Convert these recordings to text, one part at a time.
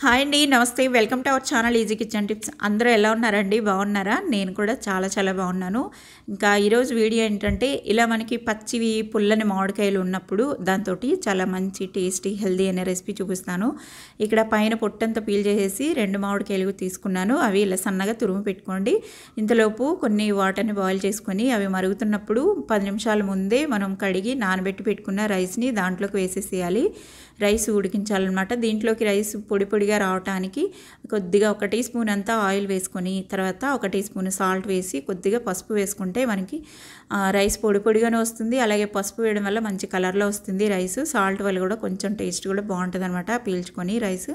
Hi అండి. నమస్తే. Welcome to our channel easy kitchen tips. అందరూ ఎలా ఉన్నారండి? బాగున్నారా? నేను కూడా చాలా బాగున్నాను. ఇంకా ఈరోజు వీడియో ఏంటంటే, ఇలా మనకి పచ్చివి పుల్లని మామిడికాయలు ఉన్నప్పుడు దాంతోటి చాలా మంచి టేస్టీ హెల్దీ అనే రెసిపీ చూపిస్తాను. ఇక్కడ పైన పొట్టంతా పీల్ చేసేసి 2 మామిడికాయలు తీసుకున్నాను. అవి ఇలా సన్నగా తురుము పెట్టుకోండి. ఇంతలోపు కొన్ని వాటర్ని బాయిల్ చేసుకొని అవి మరుగుతున్నప్పుడు 10 నిమిషాల ముందే మనం కడిగి నానబెట్టి పెట్టుకున్న రైస్ని దాంట్లోకి వేసేసేయాలి. రైస్ ఉడికించాలన్నమాట. దీంట్లోకి రైస్ పొడి పొడిగా రావడానికి కొద్దిగా 1 టీ స్పూన్ అంతా ఆయిల్ వేసుకొని, తర్వాత 1 టీ స్పూన్ సాల్ట్ వేసి, కొద్దిగా పసుపు వేసుకుంటే మనకి రైస్ పొడి పొడిగానే వస్తుంది. అలాగే పసుపు వేయడం వల్ల మంచి కలర్లో వస్తుంది రైస్. సాల్ట్ వల్ల కూడా కొంచెం టేస్ట్ కూడా బాగుంటుంది అనమాట పీల్చుకొని రైస్.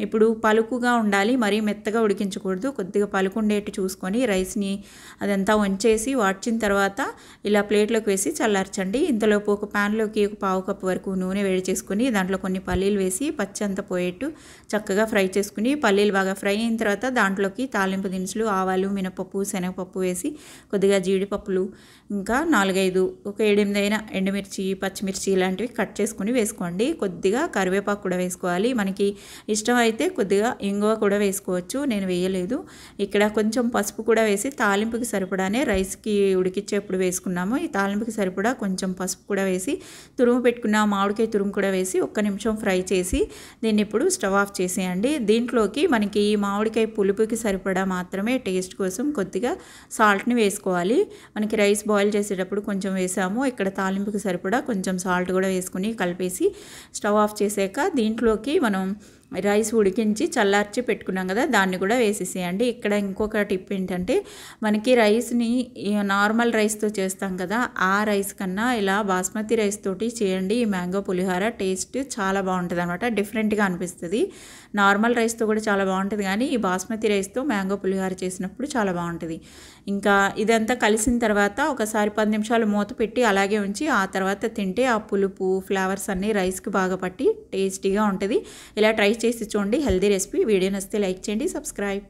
ఇప్పుడు పలుకుగా ఉండాలి, మరీ మెత్తగా ఉడికించకూడదు. కొద్దిగా పలుకు ఉండేట్టు చూసుకొని రైస్ని అదంతా వంచేసి వాడ్చిన తర్వాత ఇలా ప్లేట్లోకి వేసి చల్లార్చండి. ఇంతలోపు ఒక ప్యాన్లోకి 1 పావు కప్పు వరకు నూనె వేడి చేసుకుని దాంట్లో కొన్ని పల్లీలు వేసి పచ్చి అంతా పోయేట్టు చక్కగా ఫ్రై చేసుకుని, పల్లీలు బాగా ఫ్రై అయిన తర్వాత దాంట్లోకి తాలింపు దినుసులు, ఆవాలు, మినపప్పు, శనగపప్పు వేసి కొద్దిగా జీడిపప్పులు, ఇంకా 4-5 ఒక 7-8 ఎండుమిర్చి, పచ్చిమిర్చి ఇలాంటివి కట్ చేసుకుని వేసుకోండి. కొద్దిగా కరివేపాకు కూడా వేసుకోవాలి. మనకి ఇష్టం అయితే కొద్దిగా ఇంగువ కూడా వేసుకోవచ్చు. నేను వేయలేదు. ఇక్కడ కొంచెం పసుపు కూడా వేసి తాలింపుకి సరిపడానే రైస్కి ఉడికిచ్చేప్పుడు వేసుకున్నాము. ఈ తాలింపుకి సరిపడా కొంచెం పసుపు కూడా వేసి తురుము పెట్టుకున్న మామిడికాయ తురుము కూడా వేసి 1 నిమిషం ఫ్రై చేసి దీన్ని ఇప్పుడు స్టవ్ ఆఫ్ చేసేయండి. దీంట్లోకి మనకి ఈ మామిడికాయ పులుపుకి సరిపడా మాత్రమే టేస్ట్ కోసం కొద్దిగా సాల్ట్ని వేసుకోవాలి. మనకి రైస్ బాయిల్ చేసేటప్పుడు కొంచెం వేసాము. ఇక్కడ తాలింపుకి సరిపడా కొంచెం సాల్ట్ కూడా వేసుకుని కలిపేసి స్టవ్ ఆఫ్ చేసాక దీంట్లోకి మనం రైస్ ఉడికించి చల్లార్చి పెట్టుకున్నాం కదా, దాన్ని కూడా వేసేసేయండి. ఇక్కడ ఇంకొక టిప్ ఏంటంటే, మనకి రైస్ని నార్మల్ రైస్తో చేస్తాం కదా, ఆ రైస్ కన్నా ఇలా బాస్మతి రైస్ తోటి చేయండి. ఈ మ్యాంగో పులిహోర టేస్ట్ చాలా బాగుంటుంది అనమాట. డిఫరెంట్గా అనిపిస్తుంది. నార్మల్ రైస్తో కూడా చాలా బాగుంటుంది, కానీ ఈ బాస్మతి రైస్తో మ్యాంగో పులిహోర చేసినప్పుడు చాలా బాగుంటుంది. ఇంకా ఇదంతా కలిసిన తర్వాత ఒకసారి 10 నిమిషాలు మూత పెట్టి అలాగే ఉంచి ఆ తర్వాత తింటే ఆ పులుపు ఫ్లేవర్స్ అన్నీ రైస్కి బాగా పట్టి టేస్టీగా ఉంటుంది. ఇలా ట్రై చేసి చూడండి. Healthy recipe. వీడియో నచ్చితే లైక్ చేయండి, సబ్స్క్రైబ్.